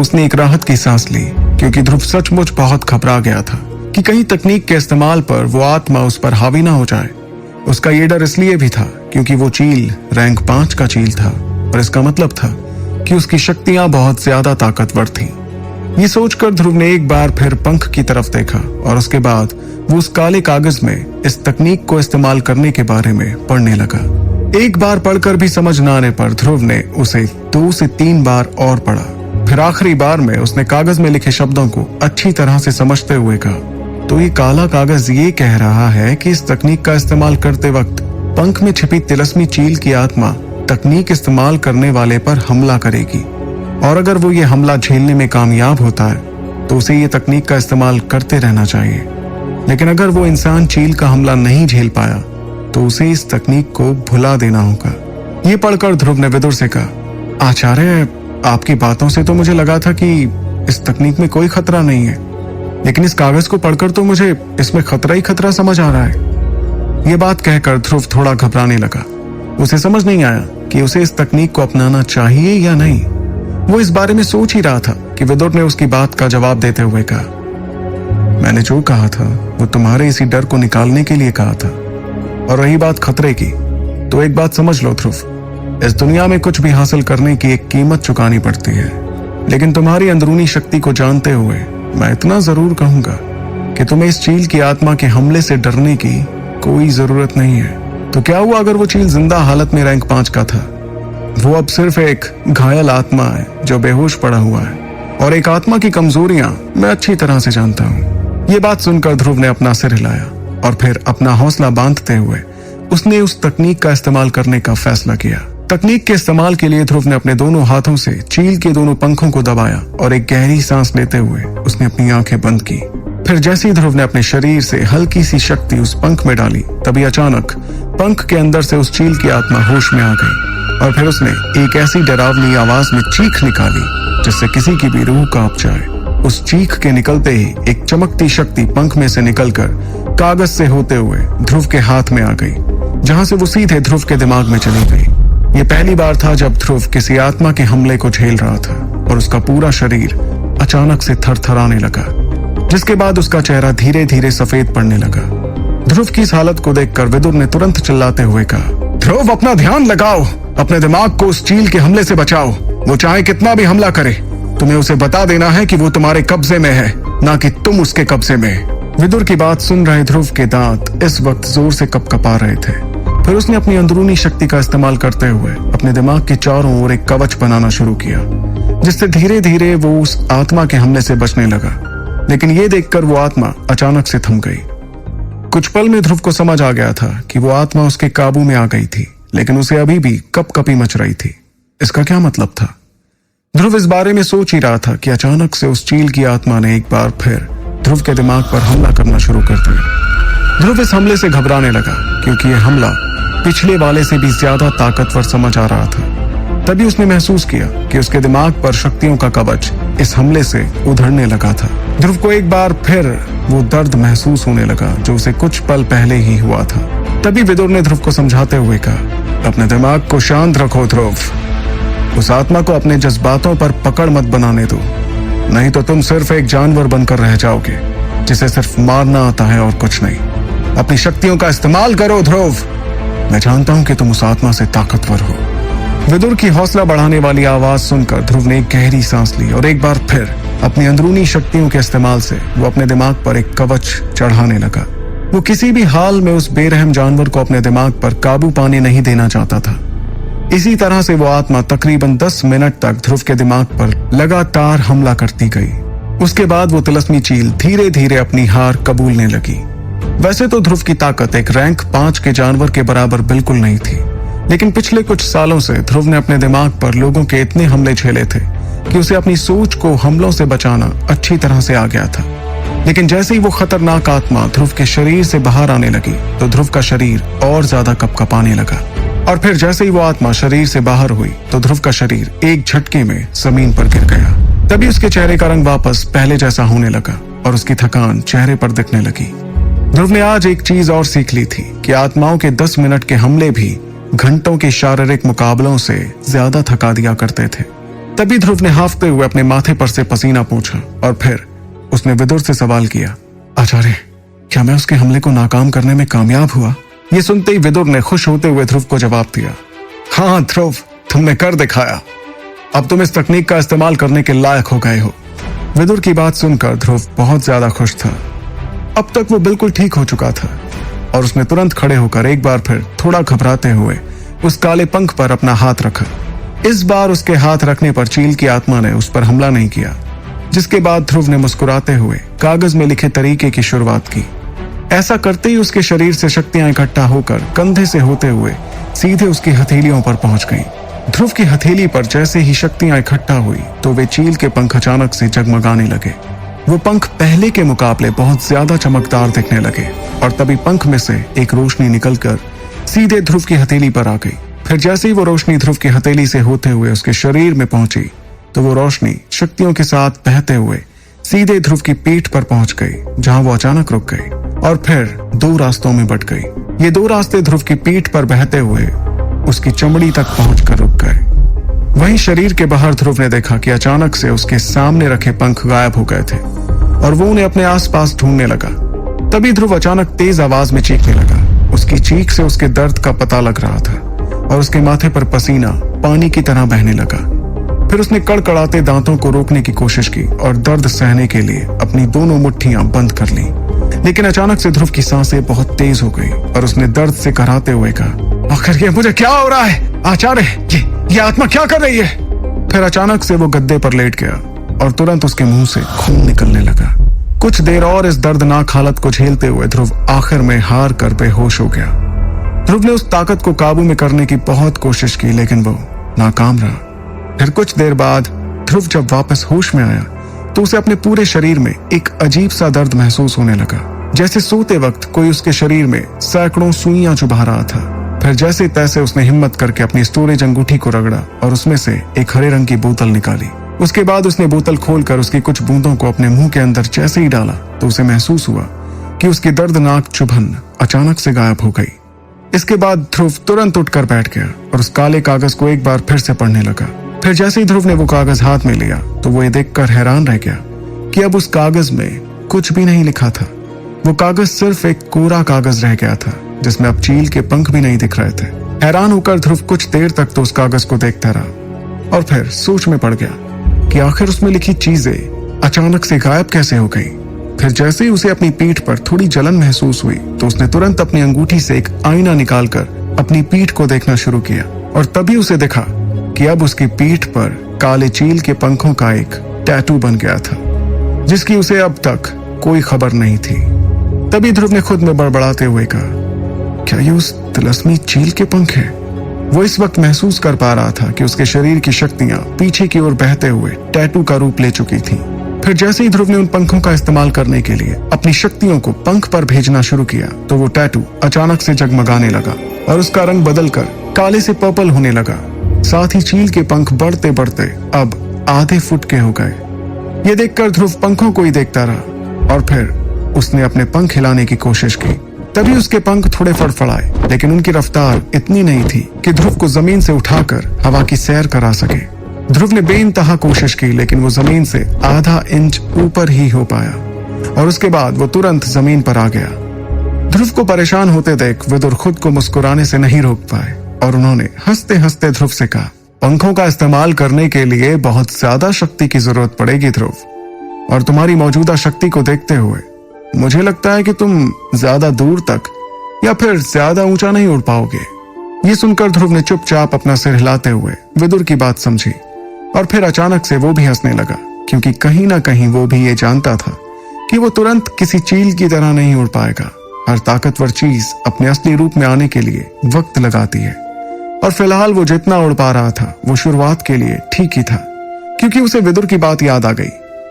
उसने एक राहत की सांस ली, क्योंकि ध्रुव सचमुच बहुत घबरा गया था कि कहीं तकनीक के इस्तेमाल पर वो आत्मा उस पर हावी ना हो जाए। उसका ये डर इसलिए भी था क्योंकि वो चील रैंक 5 का चील था, और इसका मतलब था कि उसकी शक्तियां बहुत ज्यादा ताकतवर थीं। ये सोचकर ध्रुव ने एक बार फिर पंख की तरफ देखा, और उसके बाद वो उस काले कागज में इस तकनीक को इस्तेमाल करने के बारे में पढ़ने लगा। एक बार पढ़कर भी समझ न आने पर ध्रुव ने उसे 2 से 3 बार और पढ़ा। फिर आखिरी बार में उसने कागज में लिखे शब्दों को अच्छी तरह से समझते हुए कहा, तो ये काला कागज ये कह रहा है कि इस तकनीक का इस्तेमाल करते वक्त पंख में छिपी तिलस्मी चील की आत्मा तकनीक इस्तेमाल करने वाले पर हमला करेगी, और अगर वो ये हमला झेलने में कामयाब होता है तो उसे ये तकनीक का इस्तेमाल करते रहना चाहिए। लेकिन अगर वो इंसान चील का हमला नहीं झेल पाया तो उसे इस तकनीक को भुला देना होगा। ये पढ़कर ध्रुव ने विदुर से कहा, आचार्य, आपकी बातों से तो मुझे लगा था कि इस तकनीक में कोई खतरा नहीं है, लेकिन इस कागज को पढ़कर तो मुझे इसमें खतरा ही खतरा समझ आ रहा है। ये बात कहकर ध्रुव थोड़ा घबराने लगा। उसे समझ नहीं आया कि उसे इस तकनीक को अपनाना चाहिए या नहीं। वो इस बारे में सोच ही रहा था कि विदुर ने उसकी बात का जवाब देते हुए कहा, मैंने जो कहा था वो तुम्हारे इसी डर को निकालने के लिए कहा था, और रही बात खतरे की, तो एक बात समझ लो ध्रुव, इस दुनिया में कुछ भी हासिल करने की एक कीमत चुकानी पड़ती है, लेकिन तुम्हारी अंदरूनी शक्ति को जानते हुए मैं इतना जरूर कहूंगा कि तुम्हें इस चील की आत्मा के हमले से डरने की कोई जरूरत नहीं है। तो क्या हुआ अगर वो चील जिंदा हालत में रैंक 5 का था? वो अब सिर्फ एक घायल आत्मा है जो बेहोश पड़ा हुआ है, और एक आत्मा की कमजोरियां मैं अच्छी तरह से जानता हूँ। ये बात सुनकर ध्रुव ने अपना सिर हिलाया, और फिर अपना हौसला बांधते हुए उसने उस तकनीक का इस्तेमाल करने का फैसला किया। तकनीक के इस्तेमाल के लिए ध्रुव ने अपने दोनों हाथों से चील के दोनों पंखों को दबाया, और एक गहरी सांस लेते हुए उसने अपनी आंखें बंद की। फिर जैसे ही ध्रुव ने अपने शरीर से हल्की सी शक्ति उस पंख में डाली, तभी अचानक पंख के अंदर से उस चील की आत्मा होश में आ गई, और फिर उसने एक ऐसी डरावनी आवाज में चीख निकाली जिससे किसी की भी रूह कांप जाए। उस चीख के निकलते ही एक चमकती शक्ति पंख में से निकलकर कागज से होते हुए ध्रुव के हाथ में आ गई, जहां से वो सीधे ध्रुव के दिमाग में चली गई। ये पहली बार था जब ध्रुव किसी आत्मा के हमले को झेल रहा था, और उसका पूरा शरीर अचानक से थरथराने लगा, जिसके बाद उसका चेहरा धीरे धीरे सफेद पड़ने लगा। ध्रुव की इस हालत को देखकर विदुर ने तुरंत चिल्लाते हुए कहा, ध्रुव, अपना ध्यान लगाओ, अपने दिमाग को उस चील के हमले से बचाओ। वो चाहे कितना भी हमला करे, तुम्हें उसे बता देना है कि वो तुम्हारे कब्जे में है, ना कि तुम उसके कब्जे में। विदुर की बात सुन रहे ध्रुव के दांत इस वक्त जोर से कपकपा रहे थे। फिर उसने अपनी अंदरूनी शक्ति का इस्तेमाल करते हुए अपने दिमाग के चारों ओर एक कवच बनाना शुरू किया, जिससे धीरे धीरे वो उस आत्मा के हमले से बचने लगा। लेकिन ये देखकर वो आत्मा अचानक से थम गई। कुछ पल में ध्रुव को समझ आ गया था कि वो आत्मा उसके काबू में आ गई थी, लेकिन उसे अभी भी कपकपी मच रही थी। इसका क्या मतलब था? ध्रुव इस बारे में सोच ही रहा था कि अचानक से उस चील की आत्मा ने एक बार फिर ध्रुव के दिमाग पर हमला करना शुरू कर दिया। ध्रुव इस हमले से घबराने लगा, क्योंकि यह हमला पिछले वाले से भी ज्यादा ताकतवर समझ आ रहा था। तभी उसने महसूस किया कि उसके दिमाग पर शक्तियों का कवच इस हमले से उधड़ने लगा था। ध्रुव को एक बार फिर वो दर्द महसूस होने लगा जो उसे कुछ पल पहले ही हुआ था। तभी विदुर ने ध्रुव को समझाते हुए कहा, अपने दिमाग को शांत रखो ध्रुव, उस आत्मा को अपने जज्बातों पर पकड़ मत बनाने दो, नहीं तो तुम सिर्फ एक जानवर बनकर रह जाओगे जिसे सिर्फ मारना आता है और कुछ नहीं। अपनी शक्तियों का इस्तेमाल करो ध्रुव, मैं जानता हूं कि तुम उस आत्मा से ताकतवर हो। विदुर की हौसला बढ़ाने वाली आवाज सुनकर ध्रुव ने एक गहरी सांस ली, और एक बार फिर अपनी अंदरूनी शक्तियों के इस्तेमाल से वो अपने दिमाग पर एक कवच चढ़ाने लगा। वो किसी भी हाल में उस बेरहम जानवर को अपने दिमाग पर काबू पाने नहीं देना चाहता था। इसी तरह से वो आत्मा तकरीबन 10 मिनट तक ध्रुव के दिमाग पर लगातार हमला करती गई। उसके बाद वो तिलस्मी चील धीरे धीरे अपनी हार कबूलने लगी। वैसे तो ध्रुव की ताकत एक रैंक 5 के जानवर के बराबर बिल्कुल नहीं थी, लेकिन पिछले कुछ सालों से ध्रुव ने अपने दिमाग पर लोगों के इतने हमले झेले थे कि उसे अपनी सोच को हमलों से बचाना अच्छी तरह से आ गया था। लेकिन जैसे ही वो खतरनाक आत्मा ध्रुव के शरीर से बाहर आने लगी, तो ध्रुव का शरीर और ज्यादा कपकपाने लगा, और फिर जैसे ही वो आत्मा शरीर से बाहर हुई, तो ध्रुव का शरीर एक झटके में जमीन पर गिर गया। तभी उसके चेहरे का रंग वापस पहले जैसा होने लगा, और उसकी थकान चेहरे पर दिखने लगी। ध्रुव ने आज एक चीज और सीख ली थी कि आत्माओं के 10 मिनट के हमले भी घंटों के शारीरिक मुकाबलों से ज्यादा थका दिया करते थे। तभी ध्रुव ने हाफते हुए अपने माथे पर से पसीना पोंछा और फिर उसने विदुर से सवाल किया, आचार्य, क्या मैं उसके हमले को नाकाम करने में कामयाब हुआ? ये सुनते ही विदुर ने खुश होते हुए ध्रुव को जवाब दिया, हाँ ध्रुव, तुमने कर दिखाया। अब तुम इस तकनीक का इस्तेमाल करने के लायक हो गए हो। विदुर की बात सुनकर ध्रुव बहुत ज्यादा खुश था। अब तक वो बिल्कुल ठीक हो चुका था और उसने तुरंत खड़े होकर एक बार फिर थोड़ा घबराते हुए उस काले पंख पर अपना हाथ रखा। इस बार उसके हाथ रखने पर चील की आत्मा ने उस पर हमला नहीं किया, जिसके बाद ध्रुव ने मुस्कुराते हुए कागज में लिखे तरीके की शुरुआत की। ऐसा करते ही उसके शरीर से शक्तियां इकट्ठा होकर कंधे से होते हुए सीधे उसकी हथेलियों पर पहुंच गईं। ध्रुव की हथेली पर जैसे ही शक्तियां इकट्ठा हुई तो वे चील के पंख अचानक से जगमगाने लगे। वो पंख पहले के मुकाबले बहुत ज्यादा चमकदार दिखने लगे और तभी पंख में से एक रोशनी निकलकर सीधे ध्रुव की हथेली पर आ गई। फिर जैसे ही वो रोशनी ध्रुव की हथेली से होते हुए उसके शरीर में पहुंची तो वो रोशनी शक्तियों के साथ बहते हुए सीधे ध्रुव की पीठ पर पहुंच गई, जहां वो अचानक रुक गई और फिर दो रास्तों में बंट गई। ये दो रास्ते ध्रुव की पीठ पर बहते हुए उसकी चमड़ी तक पहुंचकर रुक गए। वहीं शरीर के बाहर ध्रुव ने देखा कि अचानक से उसके सामने रखे पंख गायब हो गए थे और वो उन्हें अपने आसपास ढूंढने लगा। तभी ध्रुव अचानक तेज आवाज में चीखने लगा। उसकी चीख से उसके दर्द का पता लग रहा था और उसके माथे पर पसीना पानी की तरह बहने लगा। फिर उसने कड़कड़ाते दांतों को रोकने की कोशिश की और दर्द सहने के लिए अपनी दोनों मुट्ठियां बंद कर ली, लेकिन अचानक से ध्रुव की सांसें बहुत तेज हो गई और उसने दर्द से कराहते हुए कहा, आखिर ये मुझे क्या हो रहा है? आचार्य, ये आत्मा क्या कर रही है? फिर अचानक से वो गद्दे पर लेट गया और तुरंत उसके मुंह से खून निकलने लगा। कुछ देर और इस दर्दनाक हालत को झेलते हुए ध्रुव आखिर में हार कर बेहोश हो गया। ध्रुव ने उस ताकत को काबू में करने की बहुत कोशिश की, लेकिन वो नाकाम रहा। फिर कुछ देर बाद ध्रुव जब वापस होश में आया तो उसे अपने पूरे शरीर में एक अजीब सा दर्द महसूस होने लगा, जैसे सोते वक्त कोई उसके शरीर में सैकड़ों सुइयां चुभा रहा था। फिर जैसे तैसे उसने हिम्मत करके अपनी स्टोरेज अंगूठी को रगड़ा और उसमें से एक हरे रंग की बोतल निकाली। उसके बाद उसने बोतल खोलकर उसकी कुछ बूंदों को अपने मुंह के अंदर जैसे ही डाला तो उसे महसूस हुआ कि उसकी दर्दनाक चुभन अचानक से गायब हो गई। इसके बाद ध्रुव तुरंत उठकर बैठ गया और उस काले कागज को एक बार फिर से पढ़ने लगा। फिर जैसे ही ध्रुव ने वो कागज हाथ में लिया तो वो ये देखकर हैरान रह गया कि अब उस कागज में कुछ भी नहीं लिखा था। वो कागज सिर्फ एक कोरा कागज रह गया था, जिसमें अब चील के पंख भी नहीं दिख रहे थे। हैरान होकर ध्रुव कुछ देर तक तो उस कागज को देखता रहा और फिर सोच में पड़ गया कि आखिर उसमें लिखी चीजें अचानक से गायब कैसे हो गई। फिर जैसे ही उसे अपनी पीठ पर थोड़ी जलन महसूस हुई तो उसने तुरंत अपनी अंगूठी से एक आईना निकालकर अपनी पीठ को देखना शुरू किया और तभी उसे देखा कि अब उसकी पीठ पर काले चील के पंखों का एक टैटू बन गया था, जिसकी उसे अब तक कोई खबर नहीं थी। तभी ध्रुव ने खुद में बड़बड़ाते हुए कहा, क्या ये उस तिलस्मी चील के पंख हैं? वो इस वक्त महसूस कर पा रहा था कि उसके शरीर की शक्तियां पीछे की ओर बहते हुए टैटू का रूप ले चुकी थीं। फिर जैसे ही ध्रुव ने उन पंखों का इस्तेमाल करने के लिए अपनी शक्तियों को पंख पर भेजना शुरू किया तो वो टैटू अचानक से जगमगाने लगा और उसका रंग बदलकर काले से पर्पल होने लगा। साथ ही चील के पंख बढ़ते बढ़ते अब आधे फुट के हो गए। ये देखकर ध्रुव पंखों को ही देखता रहा और फिर उसने अपने पंख हिलाने की कोशिश की। तभी उसके पंख थोड़े फड़फड़ाए, लेकिन उनकी रफ्तार इतनी नहीं थी कि ध्रुव को जमीन से उठाकर हवा की सैर करा सके। ध्रुव ने बेइंतहा कोशिश की, लेकिन वो जमीन से आधा इंच ऊपर ही हो पाया और उसके बाद वो तुरंत जमीन पर आ गया। ध्रुव को परेशान होते देख विदुर खुद को मुस्कुराने से नहीं रोक पाए और उन्होंने हंसते हंसते ध्रुव से कहा, पंखों का इस्तेमाल करने के लिए बहुत ज्यादा शक्ति की जरूरत पड़ेगी ध्रुव, और तुम्हारी मौजूदा शक्ति को देखते हुए मुझे लगता है कि तुम ज्यादा दूर तक या फिर ज्यादा ऊंचा नहीं उड़ पाओगे। ये सुनकर ध्रुव ने चुपचाप अपना सिर हिलाते हुए विदुर की बात समझी और फिर अचानक से वो भी हंसने लगा, क्योंकि कहीं ना कहीं वो भी ये जानता था कि वो तुरंत किसी चील की तरह नहीं उड़ पाएगा। हर ताकतवर चीज अपने असली रूप में आने के लिए वक्त लगाती है और फिलहाल वो जितना उड़ पा रहा था वो शुरुआत के लिए ठीक ही था, क्योंकि उसे विदुर की बात याद आ गई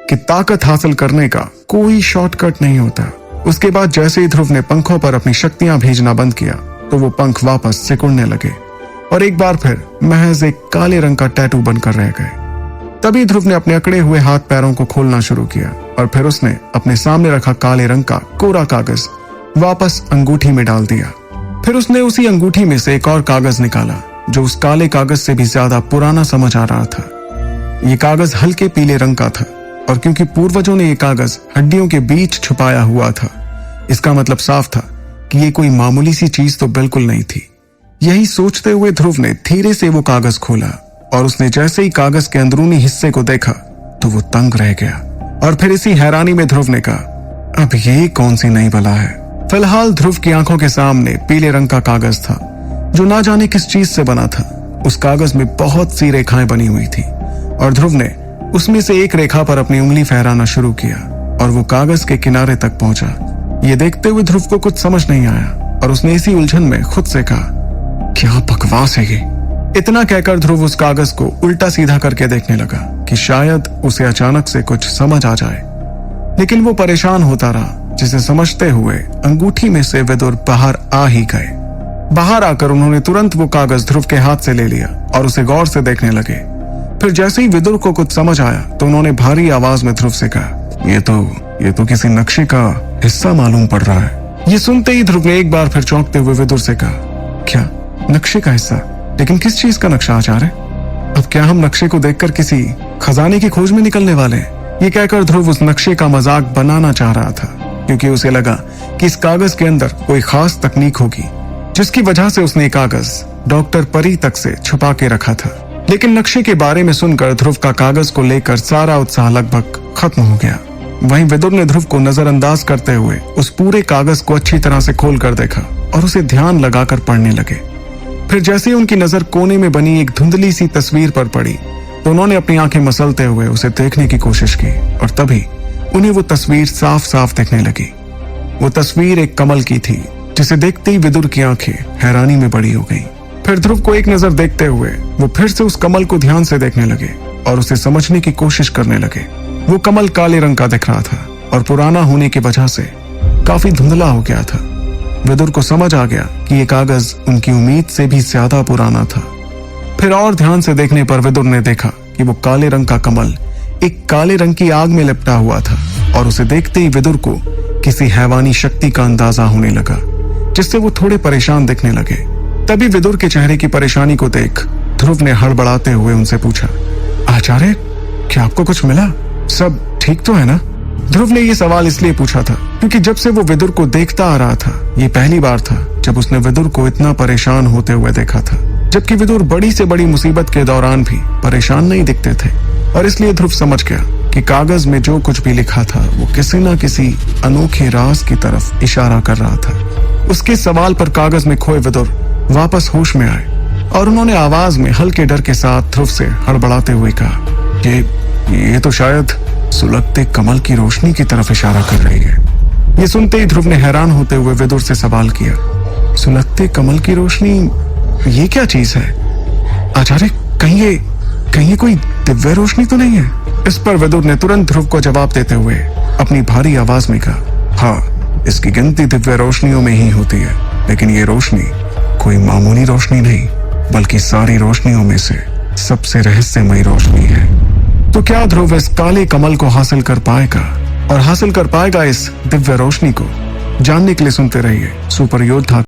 कि ताकत हासिल करने का कोई शॉर्टकट नहीं होता। उसके बाद जैसे ही ध्रुव ने पंखों पर अपनी शक्तियां भेजना बंद किया तो वो पंख वापस सिकुड़ने लगे और एक बार फिर महज एक काले रंग का टैटू बनकर रह गए। तभी ध्रुव ने अपने अकड़े हुए हाथ पैरों को खोलना शुरू किया और फिर उसने अपने सामने रखा काले रंग का कोरा कागज वापस अंगूठी में डाल दिया। फिर उसने उसी अंगूठी में से एक और कागज निकाला जो उस काले कागज से भी ज्यादा पुराना समझ आ रहा था। ये कागज हल्के पीले रंग का था और क्योंकि पूर्वजों ने ये कागज हड्डियों के बीच छुपाया हुआ था, इसका मतलब साफ था कि ये कोई मामूली सी चीज तो बिल्कुल नहीं थी। यही सोचते हुए ध्रुव ने धीरे से वो कागज खोला और उसने जैसे ही कागज के अंदरूनी हिस्से को देखा तो वो तंग रह गया। और फिर इसी हैरानी में ध्रुव ने कहा, अब ये कौन सी नई बला है। फिलहाल ध्रुव की आंखों के सामने पीले रंग का कागज था जो ना जाने किस चीज से बना था। उस कागज में बहुत सी रेखाएं बनी हुई थी और ध्रुव ने उसमें से एक रेखा पर अपनी उंगली फहराना शुरू किया और वो कागज के किनारे तक पहुंचा। ये देखते हुए ध्रुव को कुछ समझ नहीं आया और उसने इसी उलझन में खुद से कहा, क्या बकवास है ये। इतना कहकर ध्रुव उस कागज को उल्टा सीधा करके देखने लगा कि शायद उसे अचानक से कुछ समझ आ जाए, लेकिन वो परेशान होता रहा, जिसे समझते हुए अंगूठी में से विदुर बाहर आ ही गए। बाहर आकर उन्होंने तुरंत वो कागज ध्रुव के हाथ से ले लिया और उसे गौर से देखने लगे। फिर जैसे ही विदुर को कुछ समझ आया तो उन्होंने भारी आवाज में ध्रुव से कहा, ये तो किसी नक्शे का हिस्सा मालूम पड़ रहा है। ये सुनते ही ध्रुव ने एक बार फिर चौंकते हुए विदुर से कहा, क्या नक्शे का हिस्सा? लेकिन किस चीज का नक्शा आचार्य? अब क्या हम नक्शे को देखकर किसी खजाने की खोज में निकलने वाले हैं? ये कहकर ध्रुव उस नक्शे का मजाक बनाना चाह रहा था क्योंकि उसे लगा कि इस कागज के अंदर कोई खास तकनीक होगी जिसकी वजह से उसने कागज डॉक्टर परी तक से छुपा के रखा था। लेकिन नक्शे के बारे में सुनकर ध्रुव का कागज को लेकर सारा उत्साह लगभग खत्म हो गया। वहीं विदुर ने ध्रुव को नजरअंदाज करते हुए उस पूरे कागज को अच्छी तरह से खोल कर देखा और उसे ध्यान लगाकर पढ़ने लगे। फिर जैसे ही उनकी नजर कोने में बनी एक धुंधली सी तस्वीर पर पड़ी तो उन्होंने अपनी आंखें मसलते हुए उसे देखने की कोशिश की और तभी उन्हें वो तस्वीर साफ साफ दिखने लगी। वो तस्वीर एक कमल की थी जिसे देखते ही विदुर की आंखें हैरानी में बड़ी हो गईं। फिर ध्रुव को एक नजर देखते हुए वो फिर से उस कमल को ध्यान से देखने लगे और उसे समझने की कोशिश करने लगे। वो कमल काले रंग का दिख रहा था और पुराना होने की वजह से काफी धुंधला हो गया था। विदुर को समझ आ गया कि ये कागज उनकी उम्मीद से भी ज्यादा पुराना था। फिर और ध्यान से देखने पर विदुर ने देखा कि वो काले रंग का कमल एक काले रंग की आग में लिपटा हुआ था और उसे देखते ही विदुर को किसी हैवानी शक्ति का अंदाजा होने लगा, जिससे वो थोड़े परेशान दिखने लगे। तभी विदुर के चेहरे की परेशानी को देख ध्रुव ने हड़बड़ाते हुए उनसे पूछा, आचार्य क्या आपको कुछ मिला? सब ठीक तो है ना? ध्रुव ने ये सवाल इसलिए पूछा था क्योंकि जब से वो विदुर को देखता आ रहा था ये पहली बार था जब उसने विदुर को इतना परेशान होते हुए देखा था, जबकि विदुर बड़ी से बड़ी मुसीबत के दौरान भी परेशान नहीं दिखते थे। और इसलिए ध्रुव समझ गया कि कागज में जो कुछ भी लिखा था वो किसी न किसी अनोखे राज की तरफ इशारा कर रहा था। उसके सवाल पर कागज में खोए विदुर वापस होश में आए और उन्होंने आवाज में हल्के डर के साथ ध्रुव से हड़बड़ाते हुए कहा, ये तो शायद सुलगते कमल की रोशनी की तरफ इशारा कर रही है। ये सुनते ही ध्रुव ने हैरान होते हुए विदुर से सवाल किया, सुलगते कमल की रोशनी, ये क्या चीज है? आचार्य कहीं ये कोई दिव्य रोशनी तो नहीं है? इस पर विदुर ने तुरंत ध्रुव को जवाब देते हुए अपनी भारी आवाज में कहा, हाँ, इसकी गिनती दिव्य रोशनियों में ही होती है, लेकिन ये रोशनी कोई मामूली रोशनी नहीं बल्कि सारी रोशनियों में से सबसे रहस्यमयी रोशनी है। तो क्या ध्रुव इस काले कमल को हासिल कर पाएगा और हासिल कर पाएगा इस दिव्य रोशनी को? जानने के लिए सुनते रहिए सुपर योद्धा।